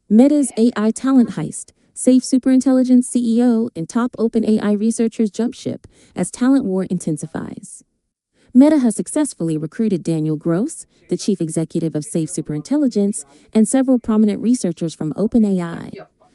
Meta's AI talent heist. Safe Superintelligence CEO and top OpenAI researchers jump ship as talent war intensifies. Meta has successfully recruited Daniel Gross, the chief executive of Safe Superintelligence, and several prominent researchers from OpenAI,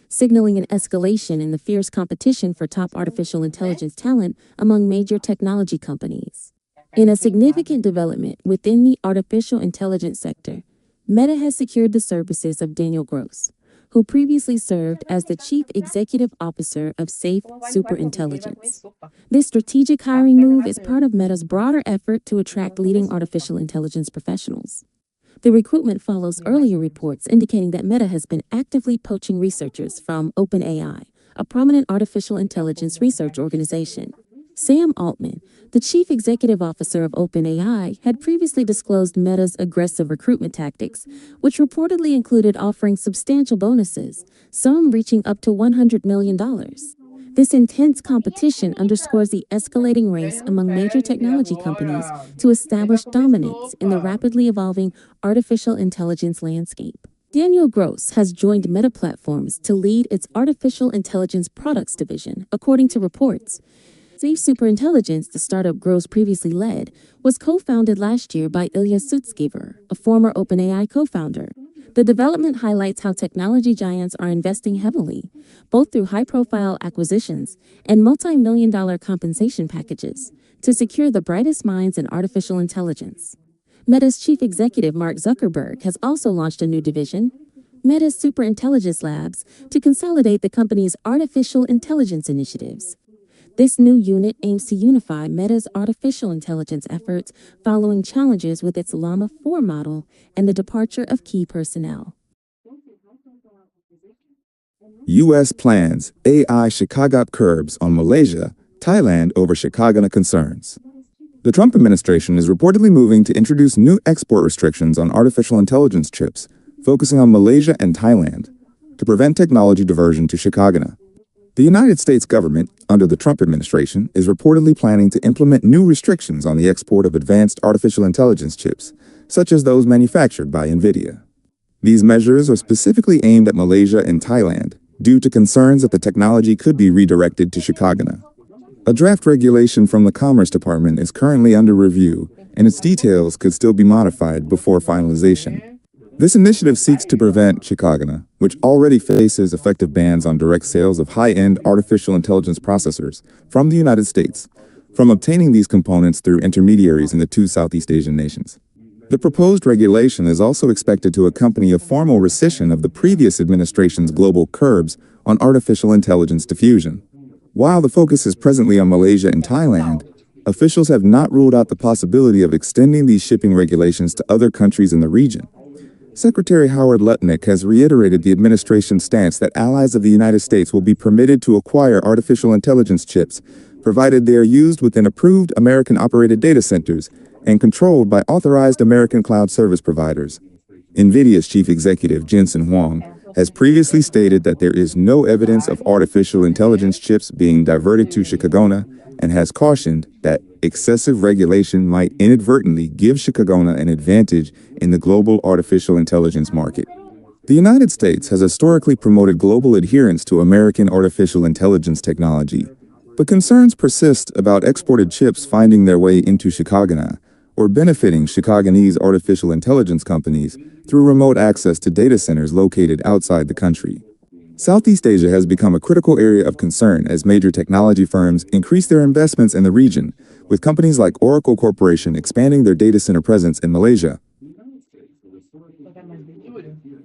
signaling an escalation in the fierce competition for top artificial intelligence talent among major technology companies. In a significant development within the artificial intelligence sector, Meta has secured the services of Daniel Gross, who previously served as the Chief Executive Officer of Safe Superintelligence. This strategic hiring move is part of Meta's broader effort to attract leading artificial intelligence professionals. The recruitment follows earlier reports indicating that Meta has been actively poaching researchers from OpenAI, a prominent artificial intelligence research organization. Sam Altman, the chief executive officer of OpenAI, had previously disclosed Meta's aggressive recruitment tactics, which reportedly included offering substantial bonuses, some reaching up to $100 million. This intense competition underscores the escalating race among major technology companies to establish dominance in the rapidly evolving artificial intelligence landscape. Daniel Gross has joined Meta Platforms to lead its artificial intelligence products division, according to reports. Safe Superintelligence, the startup Gross previously led, was co-founded last year by Ilya Sutskever, a former OpenAI co-founder. The development highlights how technology giants are investing heavily, both through high-profile acquisitions and multi-million-dollar compensation packages, to secure the brightest minds in artificial intelligence. Meta's chief executive Mark Zuckerberg has also launched a new division, Meta Superintelligence Labs, to consolidate the company's artificial intelligence initiatives. This new unit aims to unify Meta's artificial intelligence efforts following challenges with its Llama 4 model and the departure of key personnel. U.S. plans AI Chicago curbs on Malaysia, Thailand over Chicago concerns. The Trump administration is reportedly moving to introduce new export restrictions on artificial intelligence chips, focusing on Malaysia and Thailand, to prevent technology diversion to Chicago. The United States government, under the Trump administration, is reportedly planning to implement new restrictions on the export of advanced artificial intelligence chips, such as those manufactured by NVIDIA. These measures are specifically aimed at Malaysia and Thailand, due to concerns that the technology could be redirected to Chicago. A draft regulation from the Commerce Department is currently under review, and its details could still be modified before finalization. This initiative seeks to prevent Chicago, which already faces effective bans on direct sales of high-end artificial intelligence processors from the United States, from obtaining these components through intermediaries in the two Southeast Asian nations. The proposed regulation is also expected to accompany a formal rescission of the previous administration's global curbs on artificial intelligence diffusion. While the focus is presently on Malaysia and Thailand, officials have not ruled out the possibility of extending these shipping regulations to other countries in the region. Secretary Howard Lutnick has reiterated the administration's stance that allies of the United States will be permitted to acquire artificial intelligence chips, provided they are used within approved American-operated data centers and controlled by authorized American cloud service providers. NVIDIA's chief executive, Jensen Huang, has previously stated that there is no evidence of artificial intelligence chips being diverted to Chicago, and has cautioned that excessive regulation might inadvertently give Chicago an advantage in the global artificial intelligence market. The United States has historically promoted global adherence to American artificial intelligence technology, but concerns persist about exported chips finding their way into Chicago or benefiting Chicagoese artificial intelligence companies through remote access to data centers located outside the country. Southeast Asia has become a critical area of concern as major technology firms increase their investments in the region, with companies like Oracle Corporation expanding their data center presence in Malaysia.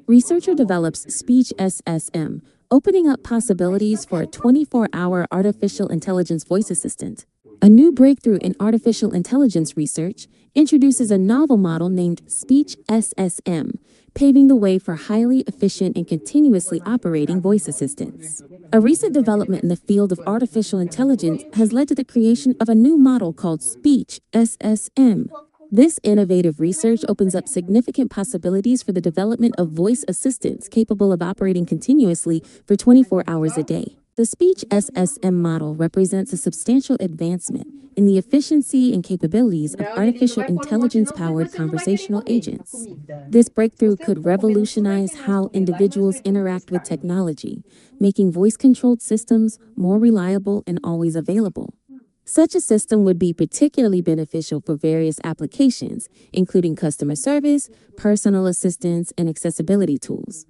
Researcher develops Speech SSM, opening up possibilities for a 24-hour artificial intelligence voice assistant. A new breakthrough in artificial intelligence research introduces a novel model named Speech SSM, paving the way for highly efficient and continuously operating voice assistants. A recent development in the field of artificial intelligence has led to the creation of a new model called Speech SSM. This innovative research opens up significant possibilities for the development of voice assistants capable of operating continuously for 24 hours a day. The Speech SSM model represents a substantial advancement in the efficiency and capabilities of artificial intelligence-powered conversational agents. This breakthrough could revolutionize how individuals interact with technology, making voice-controlled systems more reliable and always available. Such a system would be particularly beneficial for various applications, including customer service, personal assistance, and accessibility tools.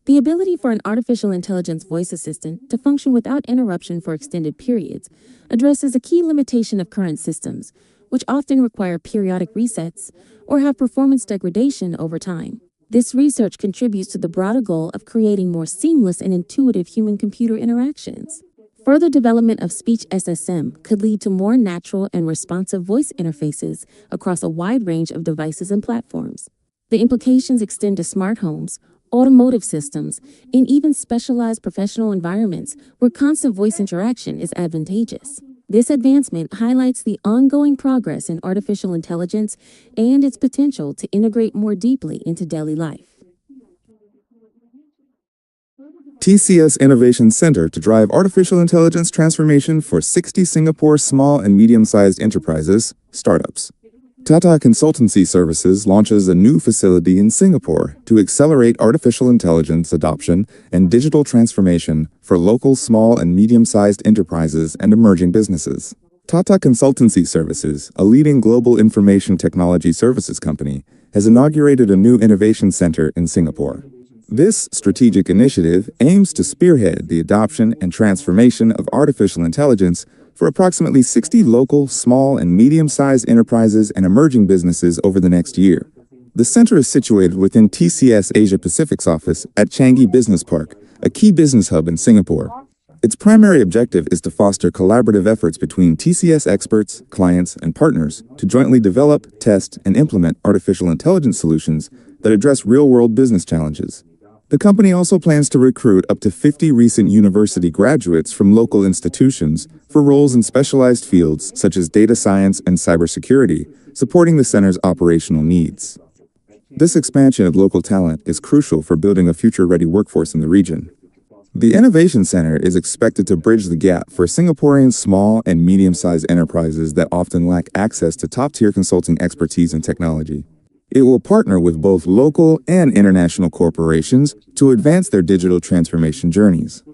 The ability for an artificial intelligence voice assistant to function without interruption for extended periods addresses a key limitation of current systems, which often require periodic resets or have performance degradation over time. This research contributes to the broader goal of creating more seamless and intuitive human-computer interactions. Further development of Speech SSM could lead to more natural and responsive voice interfaces across a wide range of devices and platforms. The implications extend to smart homes, automotive systems, and even specialized professional environments where constant voice interaction is advantageous. This advancement highlights the ongoing progress in artificial intelligence and its potential to integrate more deeply into daily life. TCS Innovation Center to drive artificial intelligence transformation for 60 Singapore small and medium-sized enterprises, startups. Tata Consultancy Services launches a new facility in Singapore to accelerate artificial intelligence adoption and digital transformation for local small and medium-sized enterprises and emerging businesses. Tata Consultancy Services, a leading global information technology services company, has inaugurated a new innovation center in Singapore. This strategic initiative aims to spearhead the adoption and transformation of artificial intelligence for approximately 60 local, small, and medium-sized enterprises and emerging businesses over the next year. The center is situated within TCS Asia Pacific's office at Changi Business Park, a key business hub in Singapore. Its primary objective is to foster collaborative efforts between TCS experts, clients, and partners to jointly develop, test, and implement artificial intelligence solutions that address real-world business challenges. The company also plans to recruit up to 50 recent university graduates from local institutions for roles in specialized fields such as data science and cybersecurity, supporting the center's operational needs. This expansion of local talent is crucial for building a future-ready workforce in the region. The Innovation Center is expected to bridge the gap for Singaporean small and medium-sized enterprises that often lack access to top-tier consulting expertise and technology. It will partner with both local and international corporations to advance their digital transformation journeys.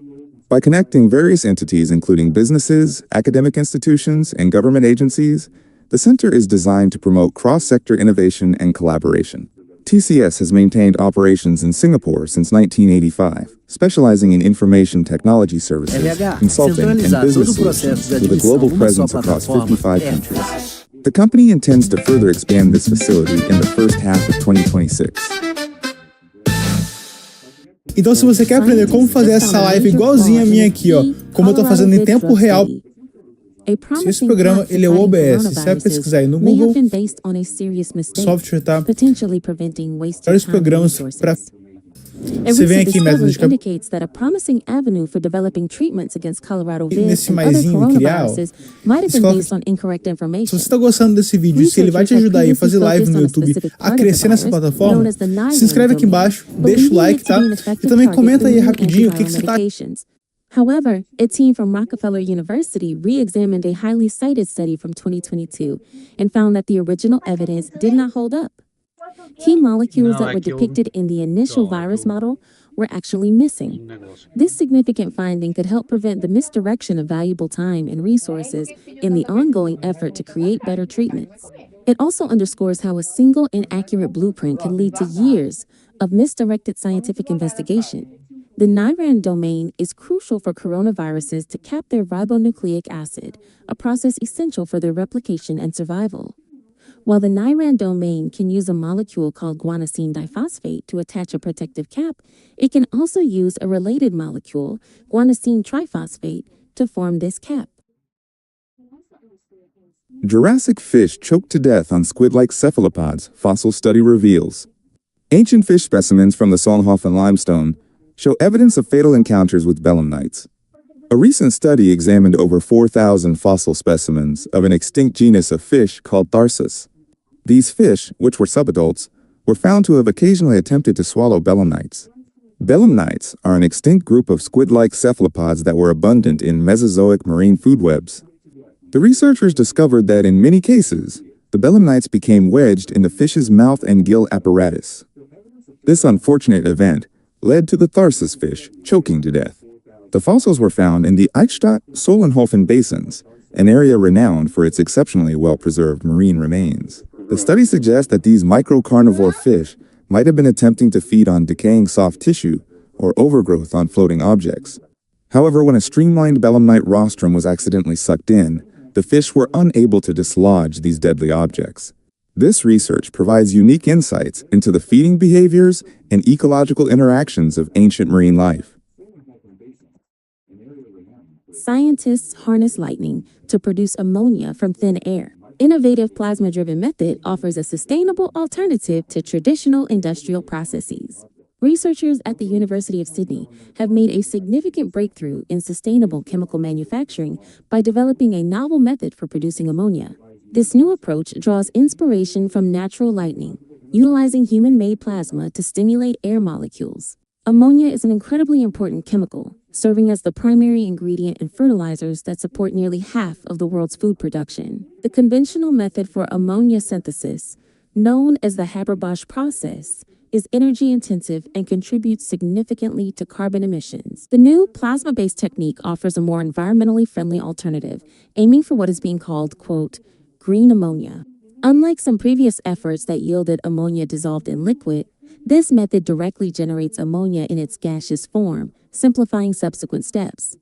By connecting various entities including businesses, academic institutions, and government agencies, the center is designed to promote cross-sector innovation and collaboration. TCS has maintained operations in Singapore since 1985, specializing in information technology services, consulting, and business solutions with a global presence across 55 countries. The company intends to further expand this facility in the first half of 2026. Então, se você quer aprender como fazer essa live igualzinha a minha aqui, ó, como eu tô fazendo em tempo real, esse programa ele é o OBS. Você vai pesquisar aí no Google, software, tá? Vários programas para você vem aqui em método de e nesse maisinho criar, ó, se você está gostando desse vídeo, se ele vai te ajudar aí a fazer live no YouTube, a crescer nessa plataforma, se inscreve aqui embaixo, deixa o like, tá? E também comenta aí rapidinho o que você tá. However, a team from Rockefeller University re-examined a highly cited study from 2022 and found that the original evidence did not hold up. Key molecules that were depicted in the initial virus model were actually missing. This significant finding could help prevent the misdirection of valuable time and resources in the ongoing effort to create better treatments. It also underscores how a single inaccurate blueprint can lead to years of misdirected scientific investigation. The NIRAN domain is crucial for coronaviruses to cap their ribonucleic acid, a process essential for their replication and survival. While the NIRAN domain can use a molecule called guanosine diphosphate to attach a protective cap, it can also use a related molecule, guanosine triphosphate, to form this cap. Jurassic fish choked to death on squid-like cephalopods, fossil study reveals. Ancient fish specimens from the Solnhofen limestone show evidence of fatal encounters with belemnites. A recent study examined over 4,000 fossil specimens of an extinct genus of fish called Tharsus. These fish, which were subadults, were found to have occasionally attempted to swallow belemnites. Belemnites are an extinct group of squid-like cephalopods that were abundant in Mesozoic marine food webs. The researchers discovered that in many cases, the belemnites became wedged in the fish's mouth and gill apparatus. This unfortunate event led to the Tharsis fish choking to death. The fossils were found in the Eichstatt-Solnhofen basins, an area renowned for its exceptionally well-preserved marine remains. The study suggests that these microcarnivore fish might have been attempting to feed on decaying soft tissue or overgrowth on floating objects. However, when a streamlined belemnite rostrum was accidentally sucked in, the fish were unable to dislodge these deadly objects. This research provides unique insights into the feeding behaviors and ecological interactions of ancient marine life. Scientists harness lightning to produce ammonia from thin air. Innovative plasma-driven method offers a sustainable alternative to traditional industrial processes. Researchers at the University of Sydney have made a significant breakthrough in sustainable chemical manufacturing by developing a novel method for producing ammonia. This new approach draws inspiration from natural lightning, utilizing human-made plasma to stimulate air molecules. Ammonia is an incredibly important chemical, serving as the primary ingredient in fertilizers that support nearly half of the world's food production. The conventional method for ammonia synthesis, known as the Haber-Bosch process, is energy-intensive and contributes significantly to carbon emissions. The new plasma-based technique offers a more environmentally friendly alternative, aiming for what is being called, quote, green ammonia. Unlike some previous efforts that yielded ammonia dissolved in liquid, this method directly generates ammonia in its gaseous form, simplifying subsequent steps.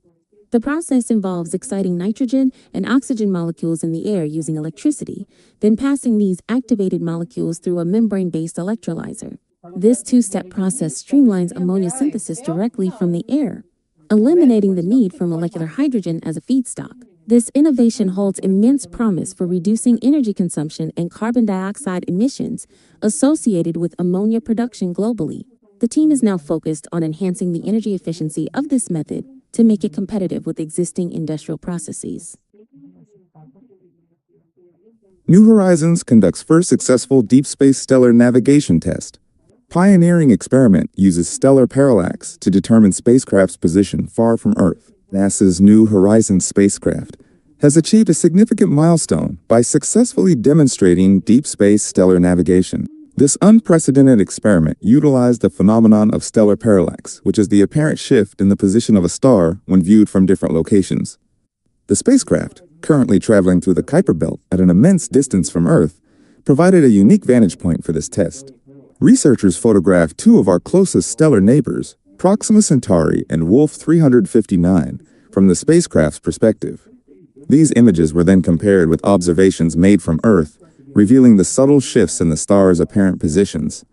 The process involves exciting nitrogen and oxygen molecules in the air using electricity, then passing these activated molecules through a membrane-based electrolyzer. This two-step process streamlines ammonia synthesis directly from the air, eliminating the need for molecular hydrogen as a feedstock. This innovation holds immense promise for reducing energy consumption and carbon dioxide emissions associated with ammonia production globally. The team is now focused on enhancing the energy efficiency of this method to make it competitive with existing industrial processes. New Horizons conducts first successful deep space stellar navigation test. Pioneering experiment uses stellar parallax to determine spacecraft's position far from Earth. NASA's New Horizons spacecraft has achieved a significant milestone by successfully demonstrating deep space stellar navigation. This unprecedented experiment utilized the phenomenon of stellar parallax, which is the apparent shift in the position of a star when viewed from different locations. The spacecraft, currently traveling through the Kuiper Belt at an immense distance from Earth, provided a unique vantage point for this test. Researchers photographed two of our closest stellar neighbors, Proxima Centauri and Wolf 359, from the spacecraft's perspective. These images were then compared with observations made from Earth, revealing the subtle shifts in the star's apparent positions.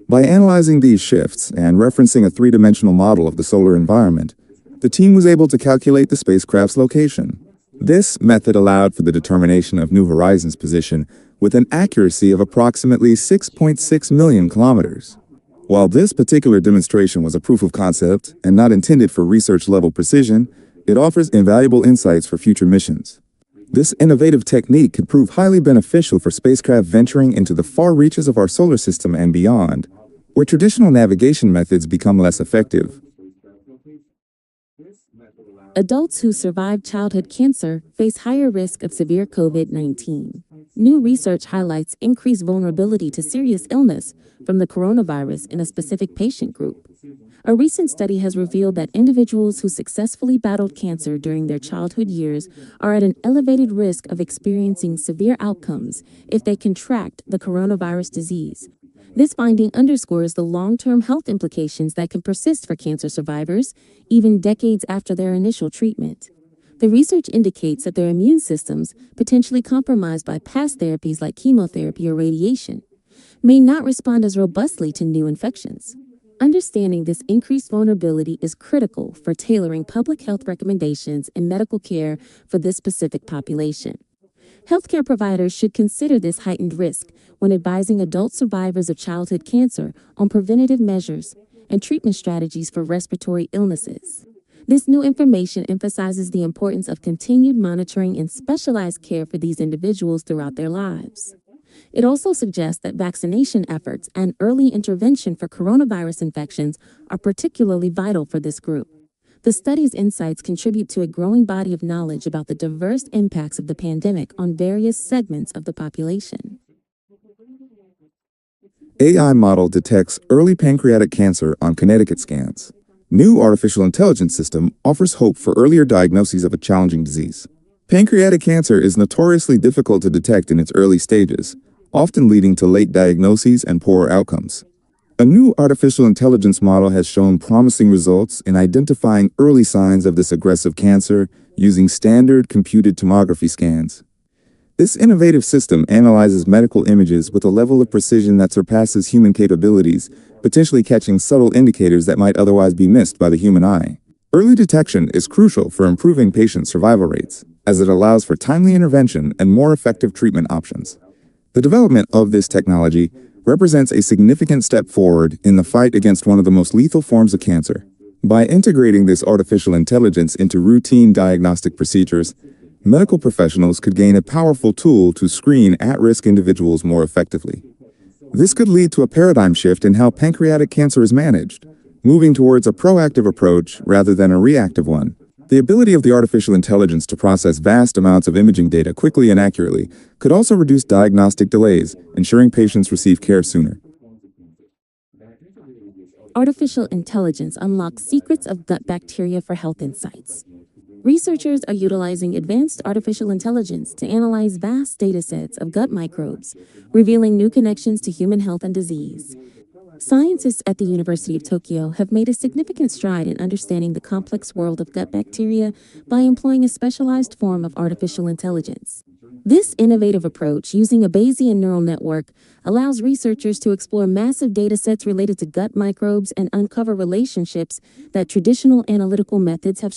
By analyzing these shifts and referencing a three-dimensional model of the solar environment, the team was able to calculate the spacecraft's location. This method allowed for the determination of New Horizons' position with an accuracy of approximately 6.6 million kilometers. While this particular demonstration was a proof of concept and not intended for research-level precision, it offers invaluable insights for future missions. This innovative technique could prove highly beneficial for spacecraft venturing into the far reaches of our solar system and beyond, where traditional navigation methods become less effective. Adults who survive childhood cancer face higher risk of severe COVID-19. New research highlights increased vulnerability to serious illness from the coronavirus in a specific patient group. A recent study has revealed that individuals who successfully battled cancer during their childhood years are at an elevated risk of experiencing severe outcomes if they contract the coronavirus disease. This finding underscores the long-term health implications that can persist for cancer survivors, even decades after their initial treatment. The research indicates that their immune systems, potentially compromised by past therapies like chemotherapy or radiation, may not respond as robustly to new infections. Understanding this increased vulnerability is critical for tailoring public health recommendations and medical care for this specific population. Healthcare providers should consider this heightened risk when advising adult survivors of childhood cancer on preventative measures and treatment strategies for respiratory illnesses. This new information emphasizes the importance of continued monitoring and specialized care for these individuals throughout their lives. It also suggests that vaccination efforts and early intervention for coronavirus infections are particularly vital for this group. The study's insights contribute to a growing body of knowledge about the diverse impacts of the pandemic on various segments of the population. AI model detects early pancreatic cancer on Connecticut scans. New artificial intelligence system offers hope for earlier diagnoses of a challenging disease. Pancreatic cancer is notoriously difficult to detect in its early stages, often leading to late diagnoses and poorer outcomes. A new artificial intelligence model has shown promising results in identifying early signs of this aggressive cancer using standard computed tomography scans. This innovative system analyzes medical images with a level of precision that surpasses human capabilities, potentially catching subtle indicators that might otherwise be missed by the human eye. Early detection is crucial for improving patient survival rates, as it allows for timely intervention and more effective treatment options. The development of this technology represents a significant step forward in the fight against one of the most lethal forms of cancer. By integrating this artificial intelligence into routine diagnostic procedures, medical professionals could gain a powerful tool to screen at-risk individuals more effectively. This could lead to a paradigm shift in how pancreatic cancer is managed, moving towards a proactive approach rather than a reactive one. The ability of the artificial intelligence to process vast amounts of imaging data quickly and accurately could also reduce diagnostic delays, ensuring patients receive care sooner. Artificial intelligence unlocks secrets of gut bacteria for health insights. Researchers are utilizing advanced artificial intelligence to analyze vast data sets of gut microbes, revealing new connections to human health and disease. Scientists at the University of Tokyo have made a significant stride in understanding the complex world of gut bacteria by employing a specialized form of artificial intelligence. This innovative approach, using a Bayesian neural network, allows researchers to explore massive data sets related to gut microbes and uncover relationships that traditional analytical methods have